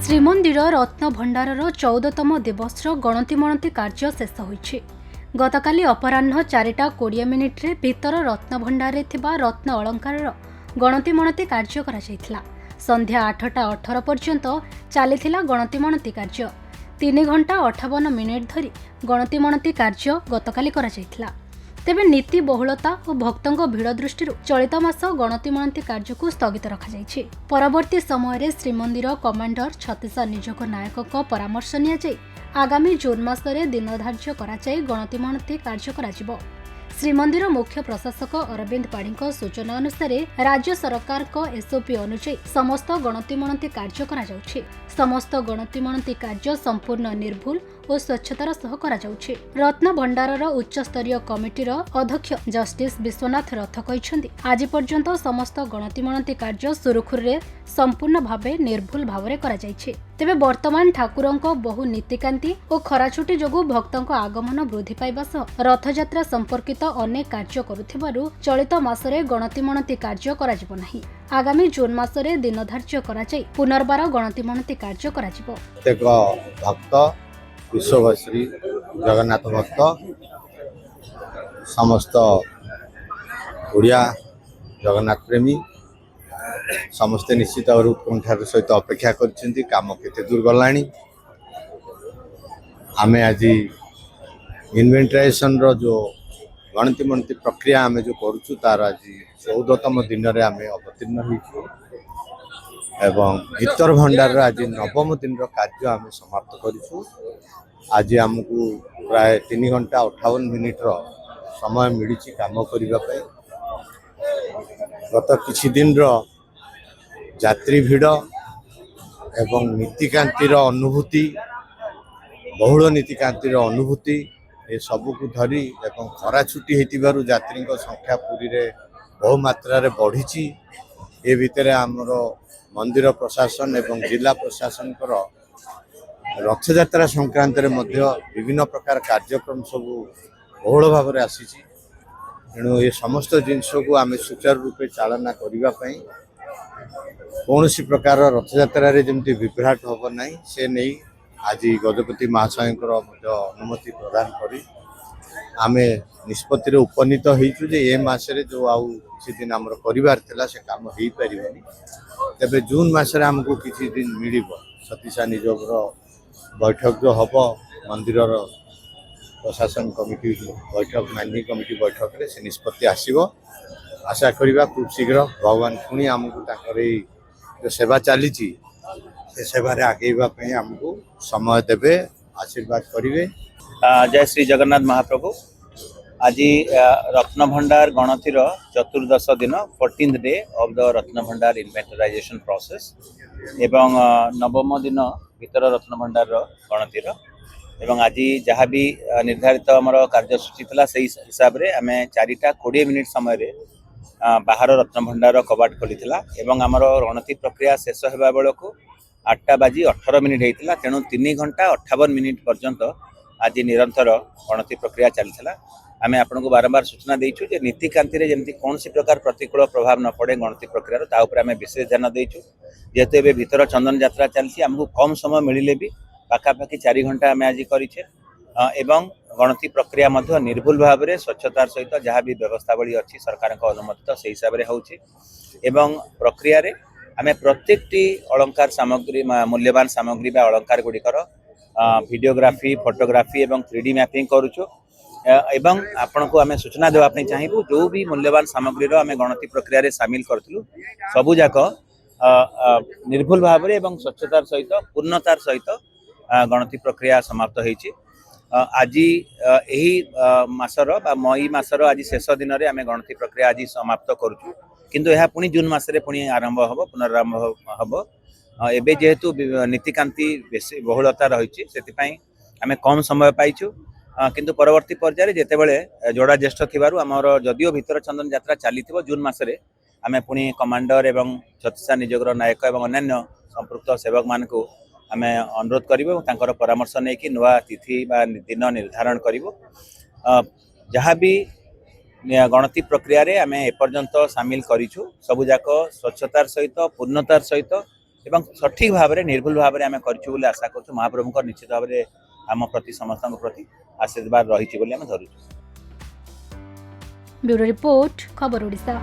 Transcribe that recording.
ଶ୍ରୀମନ୍ଦିର ରତ୍ନ ଭଣ୍ଡାରର 14ତମ ଦିବସର ଗଣତିମଣତି କାର୍ଯ୍ୟ ଶେଷ ହୋଇଛି। ଗତକାଲି ଅପରାହ୍ନ 4:20 ଭିତର ରତ୍ନଭଣ୍ଡାରରେ ଥିବା ରତ୍ନ ଅଳଙ୍କାରର ଗଣତିମଣତି କାର୍ଯ୍ୟ କରାଯାଇଥିଲା। ସନ୍ଧ୍ୟା 8:18 ପର୍ଯ୍ୟନ୍ତ ଚାଲିଥିଲା ଗଣତିମଣତି କାର୍ଯ୍ୟ। 3 ଘଣ୍ଟା 58 ମିନିଟ୍ ଧରି ଗଣତିମଣତି କାର୍ଯ୍ୟ ଗତକାଲି କରାଯାଇଥିଲା। ତେବେ ନୀତି ବହୁଳତା ଓ ଭକ୍ତଙ୍କ ଭିଡ଼ ଦୃଷ୍ଟିରୁ ଚଳିତ ମାସ ଗଣତିମଣତି କାର୍ଯ୍ୟକୁ ସ୍ଥଗିତ ରଖାଯାଇଛି। ପରବର୍ତ୍ତୀ ସମୟରେ ଶ୍ରୀମନ୍ଦିର କମାଣ୍ଡର ଛତିଶା ନିଯୋଗ ନାୟକଙ୍କ ପରାମର୍ଶ ନିଆଯାଇ ଆଗାମୀ ଜୁନ୍ ମାସରେ ଦିନ ଧାର୍ଯ୍ୟ କରାଯାଇ ଗଣତିମଣତି କାର୍ଯ୍ୟ କରାଯିବ। ଶ୍ରୀମନ୍ଦିର ମୁଖ୍ୟ ପ୍ରଶାସକ ଅରବିନ୍ଦ ପାଢ଼ୀଙ୍କ ସୂଚନା ଅନୁସାରେ ରାଜ୍ୟ ସରକାରଙ୍କ ଏସ୍ଓପି ଅନୁଯାୟୀ ସମସ୍ତ ଗଣତିମଣତି କାର୍ଯ୍ୟ କରାଯାଉଛି। ସମସ୍ତ ଗଣତିମଣତି କାର୍ଯ୍ୟ ସମ୍ପୂର୍ଣ୍ଣ ନିର୍ଭୁଲ ଓ ସ୍ୱଚ୍ଛତାର ସହ କରାଯାଉଛି। ରତ୍ନଭଣ୍ଡାରର ଉଚ୍ଚସ୍ତରୀୟ କମିଟିର ଅଧ୍ୟକ୍ଷ ଜଷ୍ଟିସ୍ ବିଶ୍ୱନାଥ ରଥ କହିଛନ୍ତି, ଆଜି ପର୍ଯ୍ୟନ୍ତ ସମସ୍ତ ଗଣତିମଣତି କାର୍ଯ୍ୟ ସୁରୁଖୁରୁରେ ସମ୍ପୂର୍ଣ୍ଣ ଭାବେ ନିର୍ଭୁଲ ଭାବରେ କରାଯାଇଛି। ତେବେ ବର୍ତ୍ତମାନ ଠାକୁରଙ୍କ ବହୁ ନୀତିକାନ୍ତି ଓ ଖରାଛୁଟି ଯୋଗୁଁ ଭକ୍ତଙ୍କ ଆଗମନ ବୃଦ୍ଧି ପାଇବା ସହ ରଥଯାତ୍ରା ସମ୍ପର୍କିତ ଅନେକ କାର୍ଯ୍ୟ କରୁଥିବାରୁ ଚଳିତ ମାସରେ ଗଣତିମଣତି କାର୍ଯ୍ୟ କରାଯିବ ନାହିଁ। ଆଗାମୀ ଜୁନ୍ ମାସରେ ଦିନ ଧାର୍ଯ୍ୟ କରାଯାଇ ପୁନର୍ବାର ଗଣତିମଣତି କାର୍ଯ୍ୟ କରାଯିବ। ଭକ୍ତ ବିଶ୍ୱବାସୀ ଜଗନ୍ନାଥ ଭକ୍ତ ସମସ୍ତ ଓଡ଼ିଆ ଜଗନ୍ନାଥ ପ୍ରେମୀ ସମସ୍ତେ ନିଶ୍ଚିତ ଭାବରେ ଉତ୍କଣ୍ଠାର ସହିତ ଅପେକ୍ଷା କରିଛନ୍ତି କାମ କେତେ ଦୂର ଗଲାଣି। ଆମେ ଆଜି ଇନଭେଣ୍ଟାଇଜେସନର ଯେଉଁ ଗଣତିମଣତି ପ୍ରକ୍ରିୟା ଆମେ ଯେଉଁ କରୁଛୁ ତାର ଆଜି 14ତମ ଦିନରେ ଆମେ ଅବତୀର୍ଣ୍ଣ ହୋଇଛୁ ଏବଂ ଭିତର ଭଣ୍ଡାରର ଆଜି 9ମ ଦିନର କାର୍ଯ୍ୟ ଆମେ ସମାପ୍ତ କରିଛୁ। ଆଜି ଆମକୁ ପ୍ରାୟ 3 ଘଣ୍ଟା 58 ମିନିଟ୍ର ସମୟ ମିଳିଛି କାମ କରିବା ପାଇଁ। ଗତ କିଛି ଦିନର ଯାତ୍ରୀ ଭିଡ଼ ଏବଂ ନୀତିକାନ୍ତିର ଅନୁଭୂତି ବହୁଳ ନୀତିକାନ୍ତିର ଅନୁଭୂତି ଏସବୁକୁ ଧରି ଏବଂ ଖରା ଛୁଟି ହୋଇଥିବାରୁ ଯାତ୍ରୀଙ୍କ ସଂଖ୍ୟା ପୁରୀରେ ବହୁ ମାତ୍ରାରେ ବଢ଼ିଛି। ଏ ଭିତରେ ଆମର ମନ୍ଦିର ପ୍ରଶାସନ ଏବଂ ଜିଲ୍ଲା ପ୍ରଶାସନଙ୍କର ରଥଯାତ୍ରା ସଂକ୍ରାନ୍ତରେ ମଧ୍ୟ ବିଭିନ୍ନ ପ୍ରକାର କାର୍ଯ୍ୟକ୍ରମ ସବୁ ବହୁଳ ଭାବରେ ଆସିଛି। ତେଣୁ ଏ ସମସ୍ତ ଜିନିଷକୁ ଆମେ ସୁଚାରୁ ରୂପେ ଚାଳନା କରିବା ପାଇଁ କୌଣସି ପ୍ରକାର ରଥଯାତ୍ରାରେ ଯେମିତି ବିଭ୍ରାଟ ହେବ ନାହିଁ ସେ ନେଇ ଆଜି ଗଜପତି ମହାଶୟଙ୍କର ମଧ୍ୟ ଅନୁମତି ପ୍ରଦାନ କରି ଆମେ ନିଷ୍ପତ୍ତିରେ ଉପନୀତ ହେଇଛୁ ଯେ ଏ ମାସରେ ଯେଉଁ ଆଉ କିଛି ଦିନ ଆମର କରିବାର ଥିଲା ସେ କାମ ହେଇପାରିବନି। ତେବେ ଜୁନ୍ ମାସରେ ଆମକୁ କିଛି ଦିନ ମିଳିବ। ଛତିଶା ନିଯୋଗର ବୈଠକ ଯେଉଁ ହେବ ମନ୍ଦିରର ପ୍ରଶାସନ କମିଟି ବୈଠକ ମାନ୍ୟ କମିଟି ବୈଠକରେ ସେ ନିଷ୍ପତ୍ତି ଆସିବ। ଆଶା କରିବା ଖୁବ୍ ଶୀଘ୍ର ଭଗବାନ ପୁଣି ଆମକୁ ତାଙ୍କର ଏଇ ଯେଉଁ ସେବା ଚାଲିଛି ସେ ସେବାରେ ଆଗେଇବା ପାଇଁ ଆମକୁ ସମୟ ଦେବେ, ଆଶୀର୍ବାଦ କରିବେ। जय श्री जगन्नाथ महाप्रभु। आज रत्नभंडार गणतिर चतुर्दश दिन 14th day of the Ratna Bhandar inventorization process एवं नवम दिन भीतर रत्नभंडार गणतिर एवं आज जहाँ भी निर्धारित आमर कार्यसूची था से हिसाब से आम 4:20 समय बाहर रत्नभंडार कबाट खोली एवं आमर गणति प्रक्रिया शेष होगा बेलू 8:18 होता। तेणु 3 घंटा 58 मिनिट पर्यंत आज निरंतर गणति प्रक्रिया चलता। आम आपन को बारंबार सूचना देचु जे नीतिकांति रे जेमती कौन सी प्रकार प्रतिकूल प्रभाव न पड़े गणति प्रक्रिया ताऊपर आम विशेष ध्यान देचु। जेहेतु ए भीतर चंदन यात्रा चलती आमको कम समय मिले भी पाखापाखि 4 घंटा आम आज करें एवं गणति प्रक्रिया निर्भुल भाव में स्वच्छतार सहित जहाँ भी व्यवस्थावली अच्छी सरकार अनुमोदित से हिसाब से होउछि एवं प्रक्रिया रे आम प्रत्येकटी अलंकार सामग्री मूल्यवान सामग्री बा अलंकार गुड़िकर वीडियोग्राफी फोटोग्राफी एवं 3D मैपिंग करुचु एवं आपण को आम सूचना देवाई चाहिए जो भी मूल्यवान सामग्री आम गणति प्रक्रिया रे सामिल करूँ सबूक निर्भुल भाव में एवं स्वच्छतार सहित पूर्णतार सहित गणति प्रक्रिया समाप्त होइछि। आज यही मासर बा मई मासर आज शेष दिन में आम गणति प्रक्रिया आज समाप्त करुचु किंतु यह पुणी जून मसरे पुणी आरंभ हम पुनरारंभ हम एबे जेहेतु नीतिकांति बेसी बहुलता रही आम कम समय पाइछु किंतु परवर्ती पर्यायर जितेबाला जोड़ा ज्येष्ठ थिबारु आमर जदिओ भीतर चंदन यात्रा चली जून मसरे आम पुणी कमांडर एवं छत्तीसा निजोगर नायक एवं अन्य संपृक्त सेवक मान को आम अनुरोध करूँ तांकर परामर्श नहीं कि नुआ तिथि बा दिन निर्धारण करूँ जहाँ भी गणति प्रक्रिया रे आम एपर्यंत सामिल करूँ सबुजाक स्वच्छतार सहित पूर्णतार सहित एवं सठिक भाव में निर्भुल भाव में आम कर आशा कर महाप्रभु निश्चित भाव में आम प्रति समस्त प्रति आशीर्वाद रही धरुचु। ब्यूरो रिपोर्ट खबर ओडिशा।